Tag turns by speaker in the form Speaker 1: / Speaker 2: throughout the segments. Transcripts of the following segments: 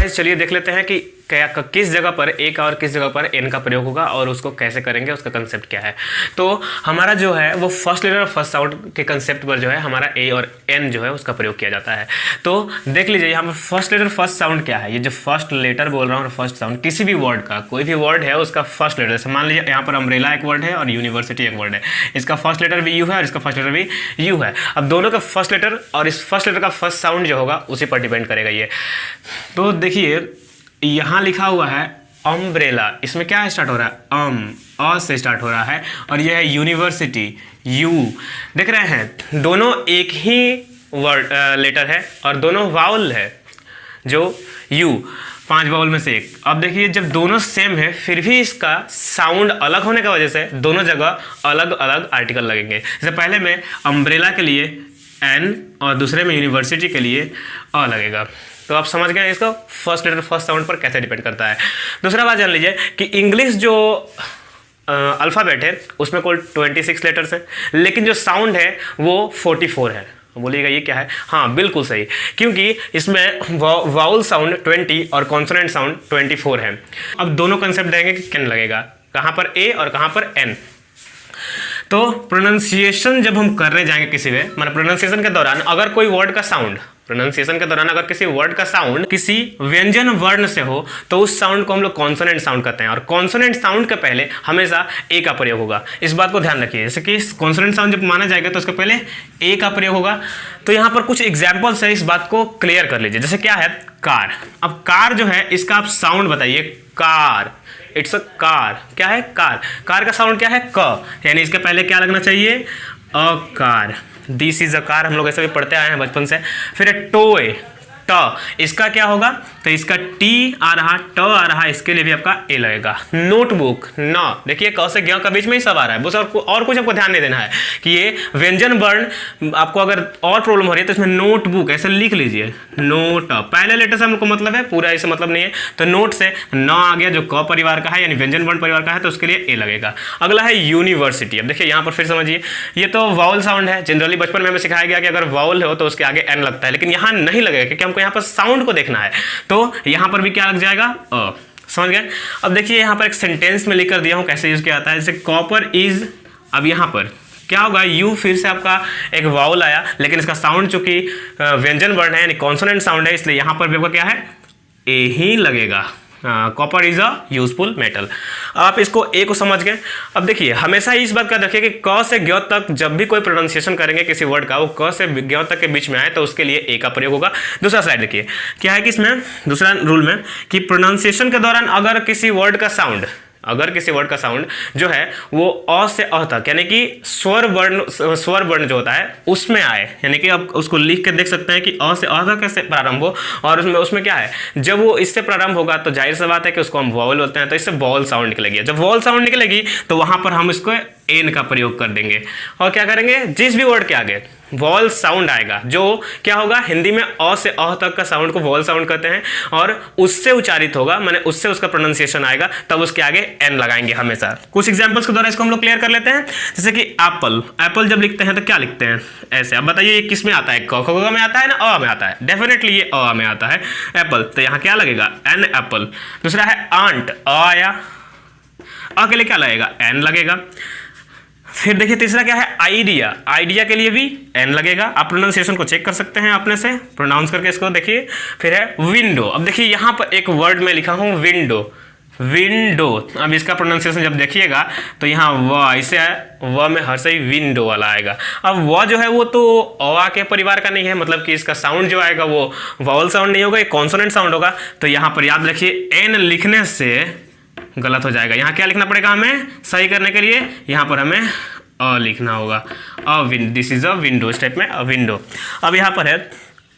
Speaker 1: चलिए देख लेते हैं कि क्या किस जगह पर ए का और किस जगह पर एन का प्रयोग होगा और उसको कैसे करेंगे, उसका कंसेप्ट क्या है। तो हमारा जो है वो फर्स्ट लेटर और फर्स्ट साउंड के कंसेप्ट पर जो है हमारा ए और एन जो है उसका प्रयोग किया जाता है। तो देख लीजिए यहाँ पर फर्स्ट लेटर फर्स्ट साउंड क्या है। ये जो फर्स्ट लेटर बोल रहा हूँ और फर्स्ट साउंड किसी भी वर्ड का, कोई भी वर्ड है उसका फर्स्ट लेटर। जैसे मान लीजिए यहाँ पर अम्ब्रेला एक वर्ड है और यूनिवर्सिटी एक वर्ड है, इसका फर्स्ट लेटर भी यू है और इसका फर्स्ट लेटर भी यू है। अब दोनों का फर्स्ट लेटर और इस फर्स्ट लेटर का फर्स्ट साउंड जो होगा उसी पर डिपेंड करेगा ये। तो देखिए यहाँ लिखा हुआ है अम्ब्रेला, इसमें क्या स्टार्ट हो रहा है, अ से स्टार्ट हो रहा है, और यह है यूनिवर्सिटी, यू। देख रहे हैं दोनों एक ही वर्ड लेटर है और दोनों वाउल है, जो यू 5 वाउल में से एक। अब देखिए जब दोनों सेम है फिर भी इसका साउंड अलग होने की वजह से दोनों जगह अलग अलग आर्टिकल लगेंगे। जैसे पहले में अम्ब्रेला के लिए एन और दूसरे में यूनिवर्सिटी के लिए अ लगेगा। तो आप समझ गए इसको फर्स्ट लेटर फर्स्ट साउंड पर कैसे डिपेंड करता है। दूसरा बात जान लीजिए कि इंग्लिश जो अल्फ़ाबेट है उसमें कुल 26 लेटर्स है, लेकिन जो साउंड है वो 44 है। बोलिएगा ये क्या है? हाँ बिल्कुल सही, क्योंकि इसमें वाउल साउंड 20 और कॉन्सोनेंट साउंड 24 है। अब दोनों कंसेप्ट देंगे कि कैन लगेगा, कहाँ पर ए और कहाँ पर एन। तो प्रोनाउंसिएशन जब हम करने जाएंगे किसी में, मतलब प्रोनाउंसिएशन के दौरान अगर कोई वर्ड का साउंड, प्रोनाउंसिएशन के दौरान अगर किसी वर्ड का साउंड किसी व्यंजन वर्ण से हो तो उस साउंड को हम लोग कॉन्सोनेंट साउंड कहते हैं, और कॉन्सोनेंट साउंड के पहले हमेशा ए का प्रयोग होगा। इस बात को ध्यान रखिए। जैसे कि कॉन्सोनेंट साउंड जब माना जाएगा तो उसके पहले ए का प्रयोग होगा। तो यहाँ पर कुछ एग्जाम्पल्स है, इस बात को क्लियर कर लीजिए। जैसे क्या है, कार। अब कार जो है इसका आप साउंड बताइए, कार, इट्स अ कार। क्या है? कार। कार का साउंड क्या है? क, यानी इसके पहले क्या लगना चाहिए? A car. This is a car, हम लोग ऐसे भी पढ़ते आए हैं बचपन से। फिर टोए, ट, इसका क्या होगा? तो इसका टी आ रहा, ट आ रहा, इसके लिए भी आपका ए लगेगा। नोटबुक, न, देखिए क से ज्ञ का बीच में ही सब आ रहा है, बस और कुछ आपको ध्यान नहीं देना है कि ये व्यंजन वर्ण। आपको अगर और प्रॉब्लम हो रही है तो इसमें नोटबुक ऐसे लिख लीजिए, नोट, पहले लेटर से हमको मतलब है, पूरा ऐसे मतलब नहीं है। तो नोट से न आ गया जो क परिवार का है यानी व्यंजन वर्ण परिवार का है, तो उसके लिए ए लगेगा। अगला है यूनिवर्सिटी। अब देखिए यहाँ पर फिर समझिए, ये तो वाउल साउंड है। जनरली बचपन में हमें सिखाया गया कि अगर वाउल हो तो उसके आगे एन लगता है, लेकिन यहाँ नहीं लगेगा क्योंकि हमको यहाँ पर साउंड को देखना है। तो यहाँ पर भी क्या लग जाएगा? अ। समझ गए? अब देखिए यहाँ पर एक सेंटेंस में लिख कर दिया हूँ कैसे यूज किया जाता है। जैसे कॉपर इज, अब यहाँ पर क्या होगा? यू, फिर से आपका एक वाउल आया, लेकिन इसका साउंड चूंकि व्यंजन वर्ण है यानी कॉन्सोनेंट साउंड है, इसलिए यहाँ पर भी आपका क्या है? ए ही लगेगा। Copper is a useful metal. आप इसको ए को समझ गए। अब देखिए हमेशा ही इस बात का रखिए कि क से ज्ञ तक जब भी कोई प्रोनाउंसिएशन करेंगे किसी वर्ड का, वो क से ज्ञ तक के बीच में आए तो उसके लिए ए का प्रयोग होगा। दूसरा साइड देखिए क्या है कि इसमें दूसरा रूल में कि प्रोनाउंसिएशन के दौरान अगर किसी वर्ड का साउंड जो है वो अ से अ तक यानी कि स्वर वर्ण जो होता है उसमें आए, यानी कि आप उसको लिख के देख सकते हैं कि अ से अ तक कैसे प्रारंभ हो, और उसमें क्या है, जब वो इससे प्रारंभ होगा तो जाहिर सी बात है कि उसको हम वॉवल बोलते हैं, तो इससे वॉवल साउंड निकलेगी। जब वॉवल साउंड निकलेगी तो वहां पर हम इसको एन का प्रयोग कर देंगे और क्या करेंगे, जिस भी वर्ड के आगे वॉवल साउंड आएगा, जो क्या होगा, हिंदी में अ से अ तक का साउंड को वॉवल साउंड कहते हैं, और उससे उच्चारित होगा, माने उससे उसका प्रोनाउंसिएशन आएगा, तब उसके आगे एन लगाएंगे हमेशा। कुछ एग्जांपल्स के द्वारा इसको हम लोग क्लियर कर लेते हैं। जैसे कि एप्पल, एप्पल जब लिखते हैं तो क्या लिखते हैं? ऐसे। अब बताइए ये किस में आता है? क में आता है ना अ में आता है? डेफिनेटली ये अ में आता है एप्पल, तो यहाँ क्या लगेगा? An apple. दूसरा है आंट, अ आया, अ के लिए क्या लगेगा? एन लगेगा। फिर देखिए तीसरा क्या है? आइडिया, आइडिया के लिए भी एन लगेगा। आप प्रोनाउंसिएशन को चेक कर सकते हैं अपने से प्रोनाउंस करके इसको देखिए। फिर है विंडो। अब देखिए यहाँ पर एक वर्ड में लिखा हूँ विंडो, विंडो। अब इसका प्रोनाउंसिएशन जब देखिएगा तो यहाँ व इसे व में हर से ही विंडो वाला आएगा। अब व जो है वो तो अ के परिवार का नहीं है, मतलब कि इसका साउंड जो आएगा वो वावल साउंड नहीं होगा, ये कॉन्सोनेंट साउंड होगा। तो यहाँ पर याद रखिए एन लिखने से गलत हो जाएगा। यहाँ क्या लिखना पड़ेगा हमें सही करने के लिए? यहाँ पर हमें अ लिखना होगा, अ window, this is a window, इस टाइप में अ विंडो। अब यहाँ पर है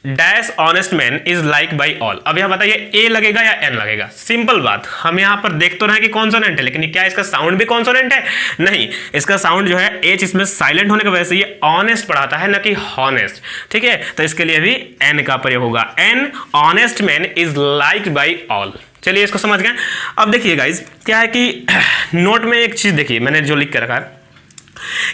Speaker 1: dash honest man is like by all. अब यहाँ बताइए ए लगेगा या एन लगेगा? सिंपल बात, हम यहाँ पर देख तो रहे हैं कि कॉन्सोनेंट है, लेकिन क्या इसका साउंड भी कॉन्सोनेंट है? नहीं, इसका साउंड जो है एच इसमें साइलेंट होने की वजह से ये ऑनेस्ट पढ़ाता है, ना कि हॉनेस्ट। ठीक है, तो इसके लिए भी एन का प्रयोग होगा। An honest man is like by all. चलिए इसको समझ गए। अब देखिए गाइज क्या है कि नोट में एक चीज देखिए मैंने जो लिख के रखा है,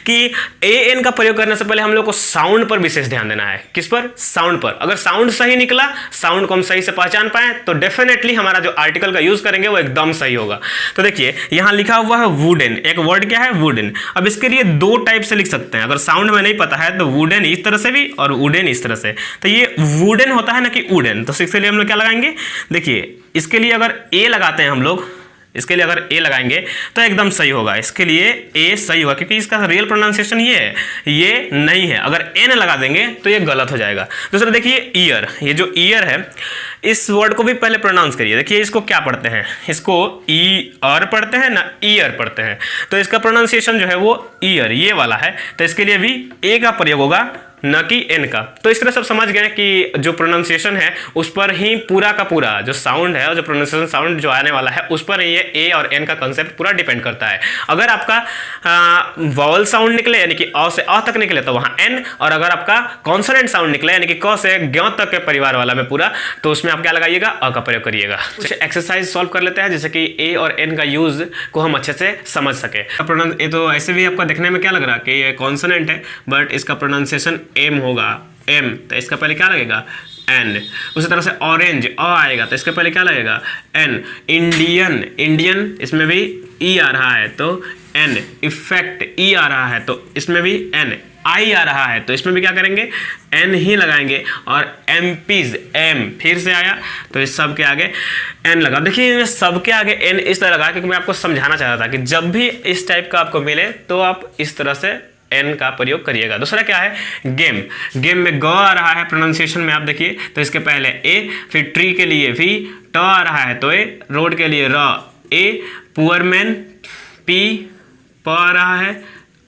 Speaker 1: कि ए एन का प्रयोग करने से पहले हम लोग को साउंड पर विशेष ध्यान देना है। किस पर? साउंड पर। अगर साउंड सही निकला, साउंड को हम सही से पहचान पाए, तो डेफिनेटली हमारा जो आर्टिकल का यूज करेंगे वो एकदम सही होगा। तो देखिए यहां लिखा हुआ है वुडन, एक वर्ड क्या है? वुडन। अब इसके लिए दो टाइप से लिख सकते हैं, अगर साउंड में नहीं पता है तो वुडन इस तरह से भी और वुडन इस तरह से। तो ये वुडन होता है ना कि वुडन, तो इसके लिए हम लोग क्या लगाएंगे? देखिए इसके लिए अगर ए लगाते हैं हम लोग, इसके लिए अगर ए लगाएंगे तो एकदम सही होगा। इसके लिए ए सही होगा क्योंकि इसका रियल प्रोनाउंसिएशन ये है, ये नहीं है। अगर एन लगा देंगे तो ये गलत हो जाएगा। दूसरा देखिए ईयर, ये जो ईयर है इस वर्ड को भी पहले प्रोनाउंस करिए। देखिए इसको क्या पढ़ते हैं? इसको ई आर पढ़ते हैं ना, ईयर पढ़ते हैं। तो इसका प्रोनाउंसिएशन जो है वो ईयर ये वाला है, तो इसके लिए भी ए का प्रयोग होगा न कि एन का। तो इस तरह सब समझ गए कि जो प्रोनाउंसिएशन है उस पर ही पूरा का पूरा जो साउंड है और जो प्रोनाउंसिएशन साउंड जो आने वाला है उस पर ये ए और एन का कंसेप्ट पूरा डिपेंड करता है। अगर आपका वॉवल साउंड निकले यानी कि अ से अ तक निकले तो वहां एन, और अगर आपका कॉन्सोनेंट साउंड निकले यानी कि क से ग्यों तक के परिवार वाला में पूरा, तो उसमें आप क्या लगाइएगा? अ का प्रयोग करिएगा। कुछ एक्सरसाइज सॉल्व कर लेते हैं जिससे कि ए और एन का यूज को हम अच्छे से समझ सके। ये तो ऐसे भी आपको देखने में क्या लग रहा है कि ये कॉन्सोनेंट है, बट इसका प्रोनाउंसिएशन एम होगा, एम, तो इसका पहले क्या लगेगा? एन। उसी तरह से ऑरेंज अ आएगा तो इसके पहले क्या लगेगा? एन। इंडियन, इंडियन इसमें भी ई आ रहा है तो एन। इफेक्ट ई आ रहा है तो इसमें भी एन। आई आ रहा है तो इसमें भी क्या करेंगे? एन ही लगाएंगे। और एमपीज, एम फिर से आया तो इस सब के आगे एन लगा। देखिए सबके आगे एन इस तरह लगा क्योंकि मैं आपको समझाना चाहता था कि जब भी इस टाइप का आपको मिले तो आप इस तरह से एन का प्रयोग करिएगा। दूसरा क्या है? गेम। गेम में ग आ रहा है प्रोनाउंसिएशन में, आप देखिए तो इसके पहले ए, फिर ट्री के लिए भी ट आ रहा है तो ए, रोड के लिए र, ए, पुअर मैन पी, प आ रहा है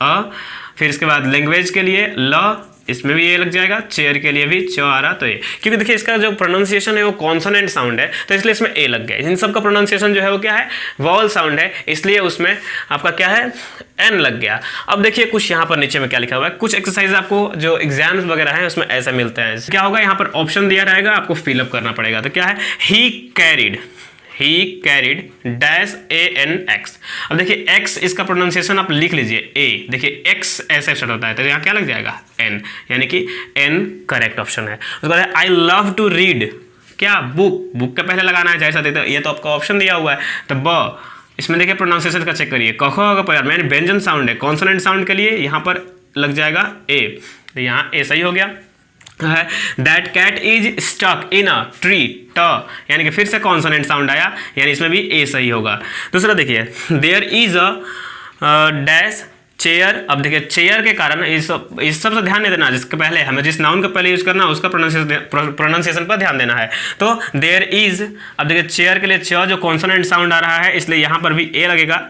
Speaker 1: अ, फिर इसके बाद लैंग्वेज के लिए ल, इसमें भी ये लग जाएगा, चेयर के लिए भी च आ रहा तो ये, क्योंकि देखिए इसका जो प्रोनाउंसिएशन है वो कॉन्सोनेंट साउंड है तो इसलिए इसमें ए लग गया। इन सब का प्रोनाउंसिएशन जो है वो क्या है? वॉवल साउंड है, इसलिए उसमें आपका क्या है? एन लग गया। अब देखिए कुछ यहाँ पर नीचे में क्या लिखा हुआ है, कुछ एक्सरसाइज आपको जो एग्जाम्स वगैरह हैं उसमें ऐसा मिलते हैं। क्या होगा? यहाँ पर ऑप्शन दिया रहेगा, आपको फिलअप करना पड़ेगा। तो क्या है? He carried dash A N X. अब देखिए एक्स इसका प्रोनाउंसिएशन आप लिख लीजिए ए, देखिए एक्स ऐसे स्टार्ट होता है तो यहाँ क्या लग जाएगा? एन, यानी कि एन करेक्ट ऑप्शन है। उसके बाद आई लव टू रीड, क्या? बुक, बुक के पहले लगाना है जैसा देते, ये तो आपका ऑप्शन दिया हुआ है। तो ब, इसमें देखिए प्रोनाउंसिएशन का चेक करिए, क ख का परिवार में व्यंजन साउंड है, कॉन्सोनेंट साउंड के लिए यहाँ पर लग जाएगा ए, तो यहाँ ए सही हो गया है। That cat is stuck in a tree, ट, यानी कि फिर से कॉन्सोनेंट साउंड आया, यानी इसमें भी ए सही होगा। दूसरा देखिए there is a dash chair. अब देखिए चेयर के कारण इस सब से ध्यान नहीं देना, जिसके पहले हमें जिस नाउन का पहले यूज करना है उसका प्रोनाउंसिएशन पर ध्यान देना है। तो देयर इज, अब देखिए चेयर के लिए च जो कॉन्सोनेंट साउंड आ रहा है इसलिए यहाँ पर भी ए लगेगा।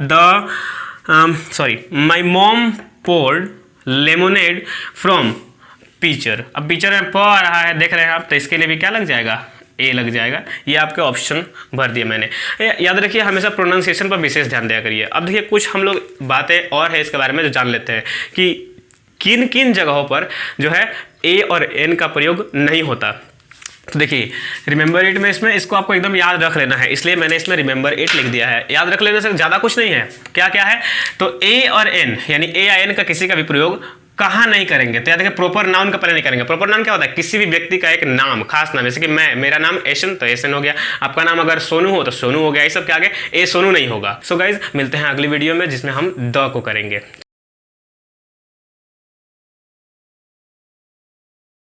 Speaker 1: My mom poured lemonade from pitcher. अब पीचर में प आ रहा है देख रहे हैं आप, तो इसके लिए भी क्या लग जाएगा? ए लग जाएगा। ये आपके ऑप्शन भर दिए मैंने। याद रखिए हमेशा प्रोनाउंसिएशन पर विशेष ध्यान दिया करिए। अब देखिए कुछ हम लोग बातें और है इसके बारे में जो जान लेते हैं कि किन किन जगहों पर जो है ए और एन का प्रयोग नहीं होता। तो देखिए रिमेंबर इट में इसमें इसको आपको एकदम याद रख लेना है, इसलिए मैंने इसमें रिमेंबर इट लिख दिया है। याद रख लेने से ज़्यादा कुछ नहीं है। क्या क्या है? तो ए और एन यानी ए या एन का किसी का भी प्रयोग कहाँ नहीं करेंगे? तो याद रखिए प्रॉपर नाउन का पहले नहीं करेंगे। प्रॉपर नाउन क्या होता है? किसी भी व्यक्ति का एक नाम, खास नाम, जैसे कि मेरा नाम एशन तो एशन हो गया, आपका नाम अगर सोनू हो तो सोनू हो गया, ये सब के आगे ए सोनू नहीं होगा। सो गाइज मिलते हैं अगली वीडियो में जिसमें हम द को करेंगे।